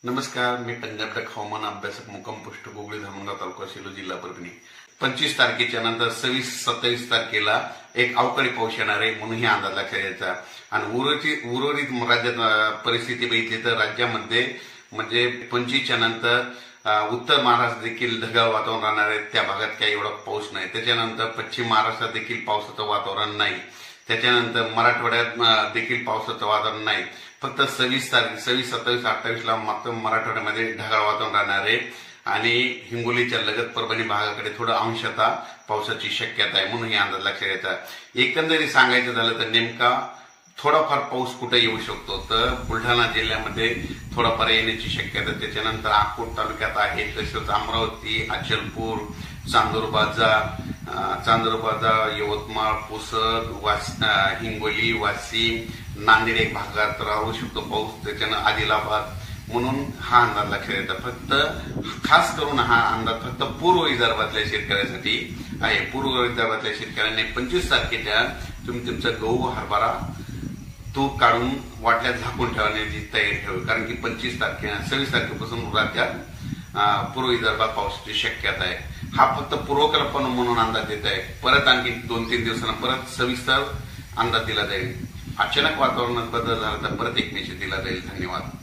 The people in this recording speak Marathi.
नमस्कार, मी पंजाब हवामान अभ्यासक मुक्काम पोस्ट गोगळी धामणगाव तालुका सेलू जिल्हा परभणी। 25 तारखेच्या नंतर 26-27 तारखेला एक अवकाळी पाऊस येणार आहे म्हणून हे अंदाज लक्षात घ्यायचा। आणि उर्वरित राज्यात परिस्थिती बघितली तर राज्यामध्ये म्हणजे 25च्या नंतर उत्तर महाराष्ट्र देखील ढगाळ वातावरण राहणार आहे। त्या भागात काही एवढा पाऊस नाही। त्याच्यानंतर पश्चिम महाराष्ट्रात देखील पावसाचं वातावरण नाही। त्याच्यानंतर मराठवाड्यात देखील पावसाचं वातावरण नाही। फक्त 26 तारीख 26, 27, 28 ला मात्र मराठवाड्यामध्ये ढगाळ वातावरण राहणार आहे आणि हिंगोलीच्या लगत परभणी भागाकडे थोडं अंशतः पावसाची शक्यता आहे म्हणून हे अंदाज लक्षात घ्यायचा। एकंदरीत सांगायचं झालं तर नेमका थोडाफार पाऊस कुठे येऊ शकतो तर बुलढाणा जिल्ह्यामध्ये थोडाफार येण्याची शक्यता। त्याच्यानंतर अकोट तालुक्यात आहे, तसेच अमरावती, अचलपूर, चांदूरबाजार, यवतमाळ, पुसद, हिंगोली, वाशिम, नांदेड एक भागात राहू शकतो पाऊस। त्याच्यानं आदिलाबाद म्हणून हा अंदाज लक्षात येतो। फक्त खास करून हा अंदाज फक्त पूर्व विदर्भातल्या शेतकऱ्यांसाठी आहे। पूर्व विदर्भातल्या शेतकऱ्यांनी 25 तारखेच्या तुम्ही तुमचा गहू, हरभरा, तूर काढून वाटल्यात झाकून ठेवण्याची तयारी ठेवावी, कारण की 26 तारखेपासून राज्यात पूर्व विदर्भात पावसाची शक्यता आहे। हा फक्त पूर्वकल्पना म्हणून अंदाज देत आहे। परत आणखी 2-3 दिवसांना परत सविस्तर अंदाज दिला जाईल। अचानक वातावरणात बदल झाला तर परत एक मेसेज दिला जाईल। धन्यवाद।